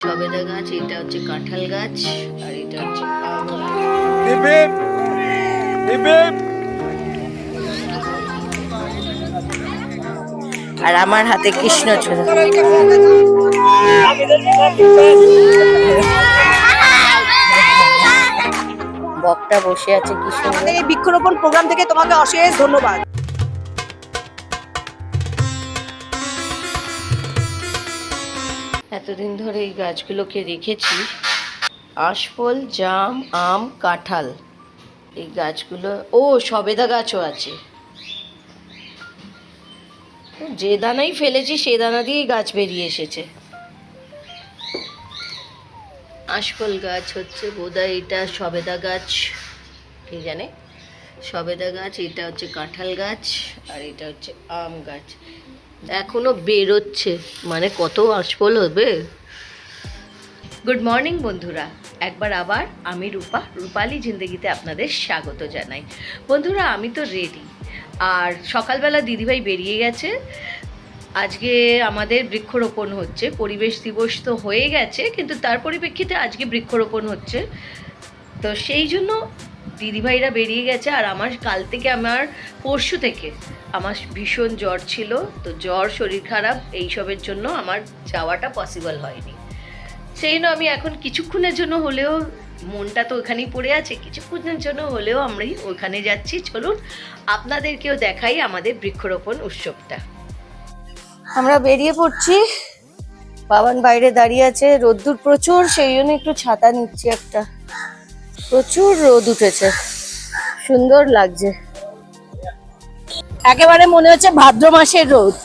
সবেদা গাছ, এটা হচ্ছে কাঁঠাল গাছ, আর এটা হচ্ছে আম গাছ। আর আমার হাতে কৃষ্ণচূড়া। বকটা বসে আছে কি সুন্দর। আমাদের এই বৃক্ষরোপণ প্রোগ্রাম থেকে তোমাকে অশেষ ধন্যবাদ। এতদিন ধরে এই গাছগুলোকে রেখেছি, আশফল, জাম, আম, কাঁঠাল, এই গাছগুলো। ও সবেদা গাছও আছে। যে দানাই ফেলেছি সে দানা দিয়েই গাছ বেরিয়ে এসেছে। আশফল গাছ হচ্ছে বোধহয় এটা সবেদা গাছ, কে জানে। সবেদা গাছ, এটা হচ্ছে কাঁঠাল গাছ, আর এটা হচ্ছে আম গাছ। এখনো বেরোচ্ছে, মানে কত আশফল হবে। গুড মর্নিং বন্ধুরা, একবার আবার আমি রূপালী জিন্দেগিতে আপনাদের স্বাগত জানাই। বন্ধুরা, আমি তো রেডি, আর সকালবেলা দিদিভাই বেরিয়ে গেছে। আজকে আমাদের বৃক্ষরোপণ হচ্ছে, পরিবেশ দিবস তো হয়ে গেছে, কিন্তু তার পরিপ্রেক্ষিতে আজকে বৃক্ষরোপণ হচ্ছে। তো সেই জন্য দিদিভাইরা বেরিয়ে গেছে, আর আমার কাল থেকে, পরশু থেকে আমার ভীষণ জ্বর ছিল। তো জ্বর, শরীর খারাপ, এইসবের জন্য আমার যাওয়াটা পসিবল হয়নি। সেই জন্য আমি এখন কিছুক্ষণের জন্য হলেও, মনটা তো ওখানেই পড়ে আছে, কিছুক্ষণের জন্য হলেও আমরা ওখানে যাচ্ছি। চলুন আপনাদেরকেও দেখাই আমাদের বৃক্ষরোপণ উৎসবটা। আমরা বেরিয়ে পড়ছি। বাবান বাইরে দাঁড়িয়ে আছে, রোদ্দুর প্রচুর, সেই জন্য একটু ছাতা নিচ্ছি একটা। প্রচুর রোদ উঠেছে, সুন্দর লাগছে, একেবারে মনে হচ্ছে ভাদ্র মাসের রোদ।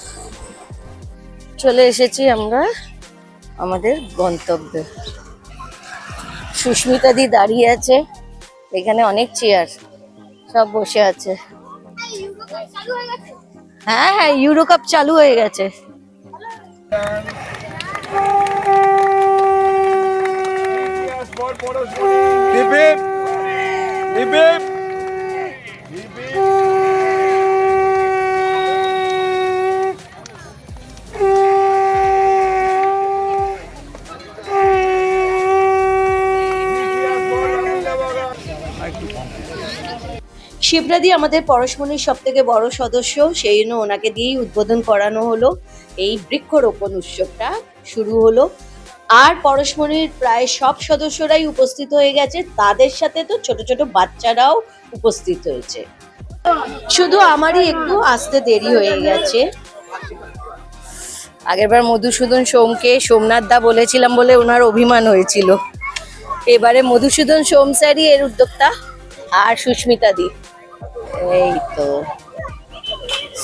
চলে এসেছি আমরা আমাদের গন্তব্যে। সুস্মিতা দি দাঁড়িয়ে আছে, এখানে অনেক চেয়ার, সব বসে আছে। হ্যাঁ হ্যাঁ, ইউরো কাপ চালু হয়ে গেছে। শিবরাদি আমাদের পরশমণির সব থেকে বড় সদস্য, সেই জন্য ওনাকে দিয়েই উদ্বোধন করানো হলো। এই বৃক্ষরোপণ উৎসবটা শুরু হলো, আর পরশমণির প্রায় সব সদস্যরাই উপস্থিত হয়ে গেছে, তাদের সাথে তো ছোট ছোট বাচ্চারাও উপস্থিত হয়েছে। শুধু আমারই একটু আসতে দেরি হয়ে গেছে। আগেরবার মধুসূদন সোমকে সোমনাথ দা বলেছিলাম বলে ওনার অভিমান হয়েছিল। এবারে মধুসূদন সোম স্যারই এর উদ্যোক্তা, আর সুস্মিতা দি। এই তো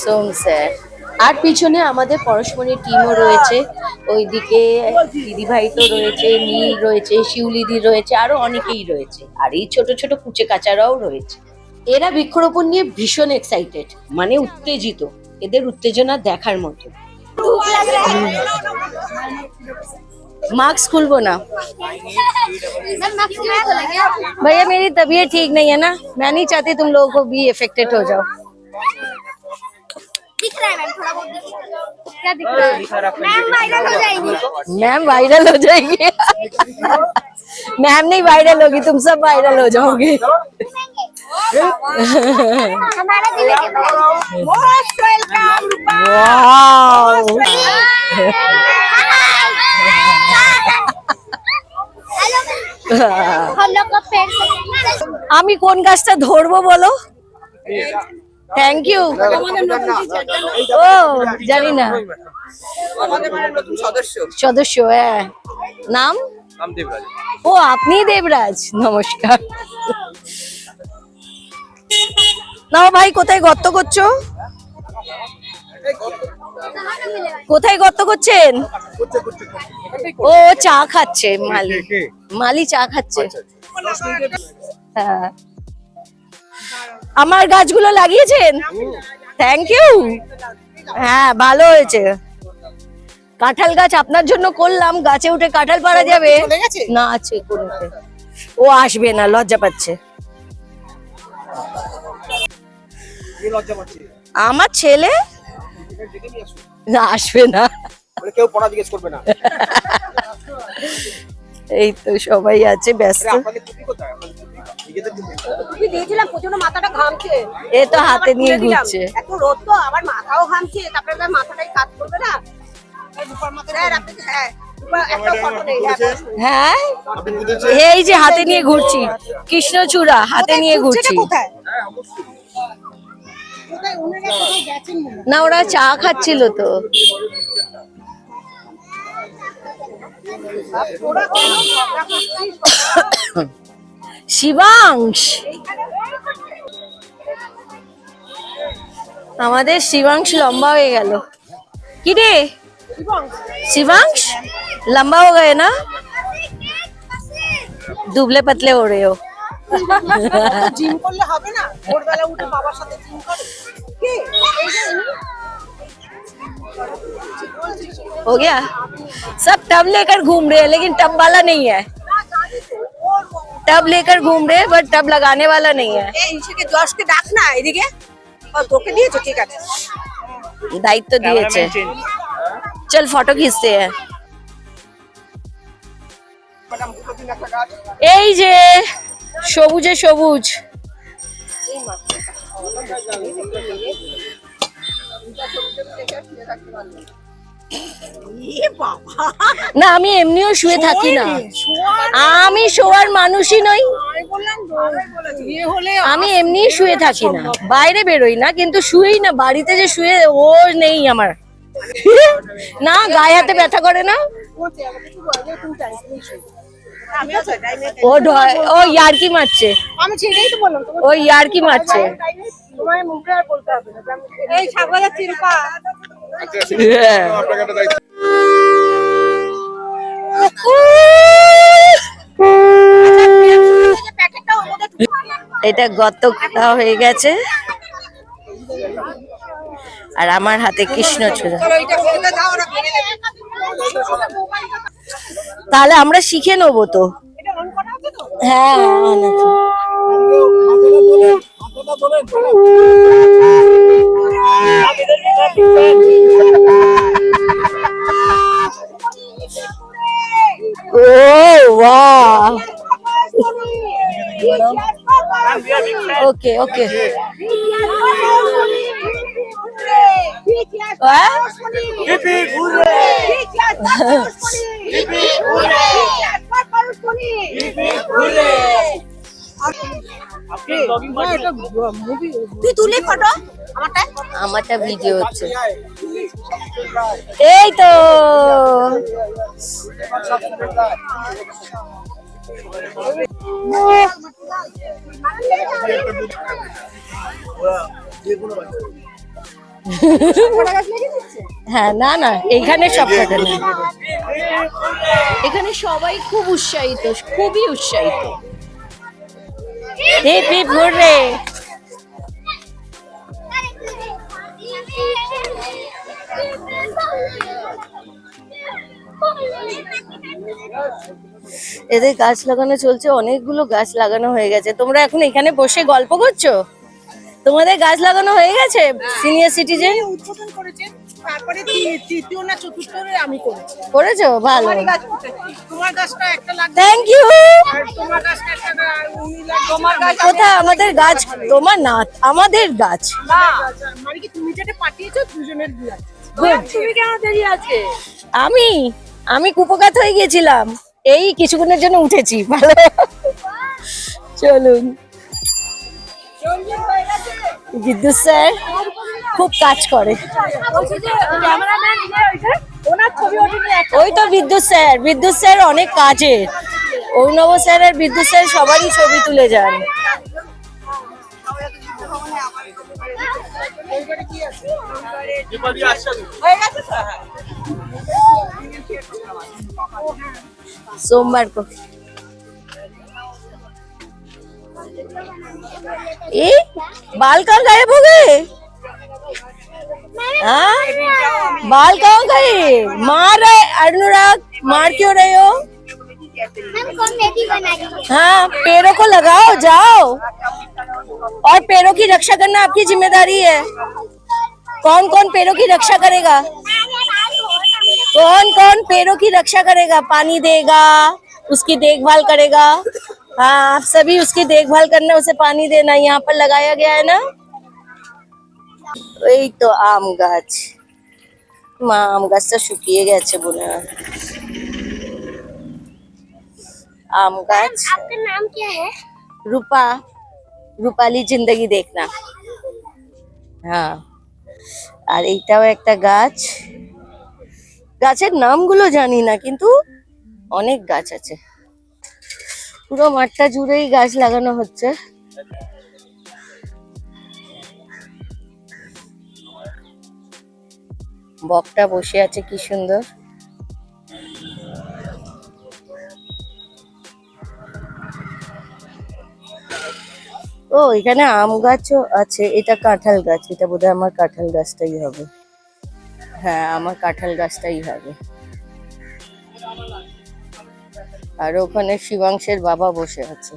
সোম স্যার, আর পিছনে আমাদের পরশমণির টিমও রয়েছে। ওইদিকে দিদিভাই তো রয়েছে, নীল রয়েছে, শিউলিদি রয়েছে, আরো অনেকেই রয়েছে, আর এই ছোট ছোট কুচে কাচারাও রয়েছে। এরা বৃক্ষরোপণ নিয়ে ভীষণ এক্সাইটেড, মানে উত্তেজিত, এদের উত্তেজনা দেখার মতো। मार्क्स खुलबो ना भैया, मेरी तबीयत ठीक नहीं है ना, मैं नहीं चाहती तुम लोगों को भी इफेक्टेड हो जाओ। दिख रहा है मैम, थोड़ा बहुत क्या दिख रहा है? मैम वायरल हो जाएगी। मैम वायरल हो जाएगी। मैम नहीं वायरल होगी, तुम सब वायरल हो जाओगे। हमारा दिल है मोस्ट वेलकम। वाओ, हम लोग का पेड़ से আমি কোন গাছটা ধরবো বলো? Thank you. ও জানি না, সদস্য। হ্যাঁ, নাম? ও আপনি দেবরাজ, নমস্কার। নাও ভাই, কোথায় গর্ত করছো? কোথায় গর্ত করছেন? ও চা খাচ্ছে, মালি চা খাচ্ছে। হ্যাঁ, আমার গাছগুলো লাগিয়েছেন, থ্যাংক ইউ। হ্যাঁ, ভালো হয়েছে। কাঁঠাল গাছ আপনার জন্য করলাম, গাছে উঠে কাঁঠাল পাড়া যাবে না, আছে কোনোতে। ও আসবে না, লজ্জা পাচ্ছে। আমার ছেলে না, আসবে না। কেউ পড়া জিজ্ঞেস করবে না। এই তো সবাই আছে ব্যস্ত। আপনাদের টুপি কোথায়? আপনাদের টুপি? নিজেদের টুপি? টুপি দিয়েছিলাম, প্রচন্ড মাথাটা ঘামছে। এ তো হাতে নিয়ে ঘুরছে। এত রোদ তো, আবার মাথাও ঘামছে, তারপরে তার মাথাটাই কাজ করবে না। স্যার, আপনি হ্যাঁ একটা ফটো নেই। হ্যাঁ আপনি বুঝেছেন? এই যে হাতে নিয়ে ঘুরছি, কৃষ্ণচূড়া হাতে নিয়ে ঘুরছি। কোথায়? হ্যাঁ, অবশ্যই। কোথায় ওনারা কোথায় গেছেন মনে হয়। না ওরা চা খাচ্ছিল তো। ওরা কেন ঝগড়া করছিস? শিবাংশ, আমাদের শিবাংশ লম্বা হয়ে গেল। কি রে शिवांश, लंबा हो गए ना, दुबले पतले हो रहे हो। জিম করলে হবে না? ভোরবেলা উঠে বাবার সাথে জিম করে। কে? এই যে উনি? हो गया सब टब लेकर घूम रहे हैं, लेकिन टब वाला नहीं है। टब लेकर घूम रहे हैं बट टब लगाने वाला नहीं है। এই ইসকে জশকে ডাক না এদিকে। ও তোকে দিয়েছো, ঠিক আছে। दायित्व दिए। चल फोटो खींचते हैं। এই যে সবুজে সবুজ। এ বাবা, না আমি এমনিও শুয়ে থাকি না, আমি শোয়ার মানুষই নই। আমি বললাম বিয়ে হলে আমি এমনি শুয়ে থাকি না, বাইরে বেরোই না, কিন্তু শুয়েই না। বাড়িতে যে শুয়ে ও নেই আমার। না গায়ে হাতে ব্যথা করে না। ও ও ইয়ার্কি মারছে, আমি সেটাই তো বললাম। ও ইয়ার্কি মারছে। তোমার মুখে আর বলতে হবে না। এই সাগরের চিরপা আপনাকে একটা দায়িত্ব। এটা গত খোলা হয়ে গেছে আর আমার হাতে কৃষ্ণচূড়া। তাহলে আমরা শিখে নেবো তো। হ্যাঁ on আছে। ও वाह, ओके ओके। তুই তুলে ফটো আমারটা। আমারটা ভিডিও হচ্ছে। এই তো হ্যাঁ, না না এখানে সব কাটে না। এখানে সবাই খুব উৎসাহিত, খুবই উৎসাহিত। Hip hip hurray. এদের গাছ লাগানো চলছে, অনেকগুলো গাছ লাগানো হয়ে গেছে। তোমরা এখন এখানে বসে গল্প করছো? তোমাদের গাছ লাগানো হয়ে গেছে? সিনিয়র সিটিজেন উদ্বোধন করেছেন, তারপরে তৃতীয় না চতুর্থ আমি করেছি। করেছো? ভালো, তোমার গাছটা একটা লাগবে। Thank you. তোমার গাছটা একটা উনি লাগবে। তোমার গাছ কোথায় আমাদের গাছ? তোমার না, আমাদের গাছ। না, মানে কি তুমি যেটা পাঠিয়েছো দুজনের গুলা। তুমি কেন দেরি আছে? আমি কুপকাত হয়ে গেছিলাম, এই কিছুক্ষণের জন্য উঠেছি। ভালো, চলুন। বিদ্যুৎ স্যার খুব কাজ করে। ওই তো বিদ্যুৎ স্যার অনেক কাজের। অভিনব স্যার আর বিদ্যুৎ স্যার সবারই ছবি তুলে যান। सोमवार को ए बाल कहाँ गायब हो गए? हाँ, बाल कहाँ गए? मार रहे अनुराग, मार क्यों रहे हो? हम कॉमेडी बनाएंगे। हाँ, पेड़ों को लगाओ, जाओ। और पेड़ों की रक्षा करना आपकी जिम्मेदारी है। कौन कौन पेड़ों की रक्षा करेगा? कौन कौन पेड़ों की रक्षा करेगा, पानी देगा, उसकी देखभाल करेगा? हाँ, आप सभी उसकी देखभाल करना, उसे पानी देना। यहाँ पर लगाया गया है ना, এই তো আম গাছ। মা আম গাছটা শুকিয়ে গেছে মনে হয়। আম গাছ। आपका नाम क्या है? রূপা, রূপালী জিন্দগি দেখনা। হ্যাঁ, আর এইটাও একটা গাছ। গাছের নামগুলো জানি না, কিন্তু অনেক গাছ আছে। পুরো মাঠটা জুড়েই গাছ লাগানো হচ্ছে। বকটা বসে আছে কি সুন্দর। ও, এখানে আম গাছও আছে। এটা কাঁঠাল গাছ, এটা বোধহয় আমার কাঁঠাল গাছটাই হবে। হ্যাঁ, আমার কাঁঠাল গাছটাই হবে। আর ওখানে শিবাংশের বাবা বসে আছে।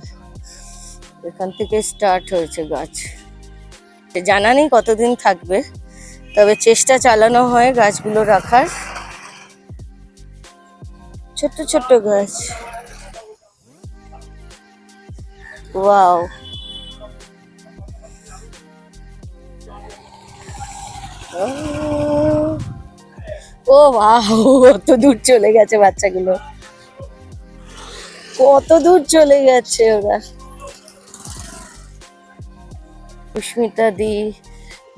এখান থেকে স্টার্ট হয়েছে গাছ। জানা নেই কতদিন থাকবে, তবে চেষ্টা চালানো হয় গাছগুলো রাখার। ছোট্ট ছোট্ট গাছ। ওয়াও, ও ওয়াও, কত দূর চলে গেছে বাচ্চাগুলো, কত দূর চলে গেছে ওরা। সুস্মিতা দি,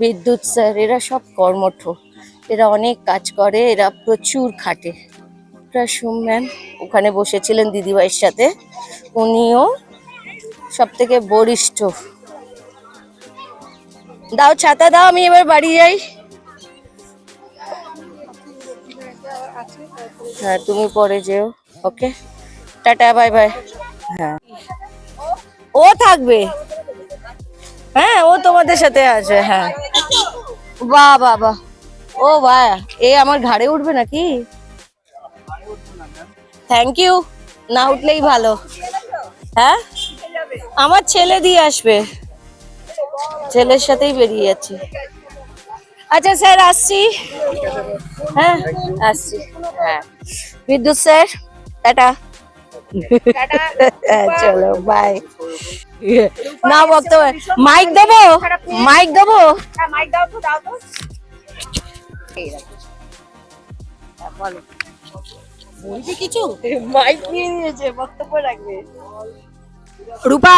বিদ্যুৎ স্যার, এরা সব কর্মঠ। এরা অনেক কাজ করে, এরা প্রচুর খাটে। সুম ম্যাম ওখানে বসেছিলেন দিদিভাইয়ের সাথে, উনিও সব থেকে বরিষ্ঠ। দাও ছাতা দাও, আমি এবার বাড়ি যাই। হ্যাঁ, তুমি পরে যেও। ওকে, টাটা, বাই বাই। হ্যাঁ, ও থাকবে। হ্যাঁ, ও তোমাদের সাথে আছে। হ্যাঁ, বাহ বাহ বাহ। ও বাহ, এ আমার ঘাড়ে উঠবে নাকি? থ্যাংক ইউ, না উঠলেই ভালো। হ্যাঁ, আমার ছেলে দিয়ে আসবে, ছেলের সাথেই বেরিয়ে যাচ্ছি। আচ্ছা স্যার, আসছি। হ্যাঁ, আসছি। হ্যাঁ, বিদ্যুৎ স্যার, টাটা। চলো, বাই। না, বক্তব্য মাইক দেবো, মাইক দেবো। হ্যাঁ, মাইক দাও তো, দাও তো। বলো বলবি কিছু? মাইক নিয়ে নিয়েছে, বক্তব্য রাখবে। রূপা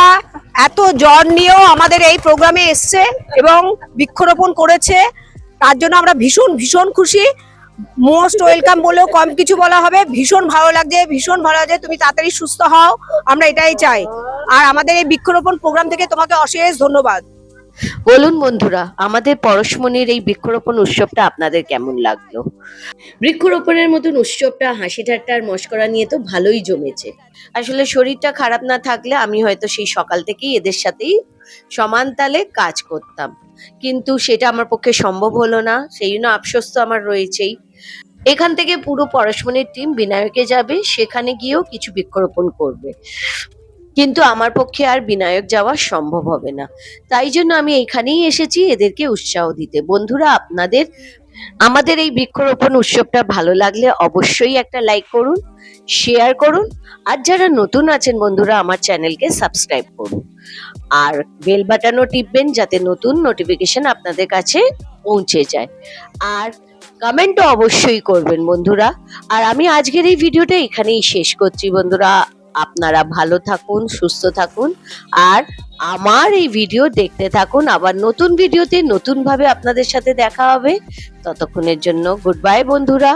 এত জ্বর নিয়েও আমাদের এই প্রোগ্রামে এসছে এবং বৃক্ষরোপণ করেছে, তার জন্য আমরা ভীষণ ভীষণ খুশি। মোস্ট ওয়েলকাম বলেও কম কিছু বলা হবে। ভীষণ ভালো লাগছে, ভীষণ ভালো লাগছে। তুমি তাড়াতাড়ি সুস্থ হও, আমরা এটাই চাই। আর আমাদের এই বৃক্ষরোপণ প্রোগ্রাম থেকে তোমাকে অশেষ ধন্যবাদ। বলুন বন্ধুরা, আমাদের পরশমণির এই বৃক্ষরোপণ উৎসবটা আপনাদের কেমন লাগলো? বৃক্ষরোপণের মতন উৎসবটা হাসি ঠাট্টা আর মশকরা নিয়ে তো ভালোই জমেছে। আসলে শরীরটা খারাপ না থাকলে আমি হয়তো সেই সকাল থেকেই এদের সাথেই সমান তালে কাজ করতাম, কিন্তু সেটা আমার পক্ষে সম্ভব হলো না। সেই জন্য আফসোস তো আমার রয়েছেই। এখান থেকে পুরো পরশমণির টিম বিনায়কে যাবে, সেখানে গিয়েও কিছু বৃক্ষরোপণ করবে, কিন্তু আমার পক্ষে আর বিনায়ক যাওয়া সম্ভব হবে না। তাই জন্য আমি এখানেই এসেছি এদেরকে উৎসাহ দিতে। বন্ধুরা, আপনাদের আমাদের এই বৃক্ষরোপণ উৎসবটা ভালো লাগলে অবশ্যই একটা লাইক করুন, শেয়ার করুন, আর যারা নতুন আছেন বন্ধুরা, আমার চ্যানেলকে সাবস্ক্রাইব করুন, আর বেল বাটনও টিপবেন যাতে নতুন নোটিফিকেশন আপনাদের কাছে পৌঁছে যায়। আর কমেন্টও অবশ্যই করবেন বন্ধুরা। আর আমি আজকের এই ভিডিওটা এখানেই শেষ করছি বন্ধুরা। আপনারা ভালো থাকুন, সুস্থ থাকুন, আর আমার এই ভিডিও দেখতে থাকুন। আবার নতুন ভিডিওতে নতুন ভাবে আপনাদের সাথে দেখা হবে। ততক্ষণের জন্য গুড বাই বন্ধুরা।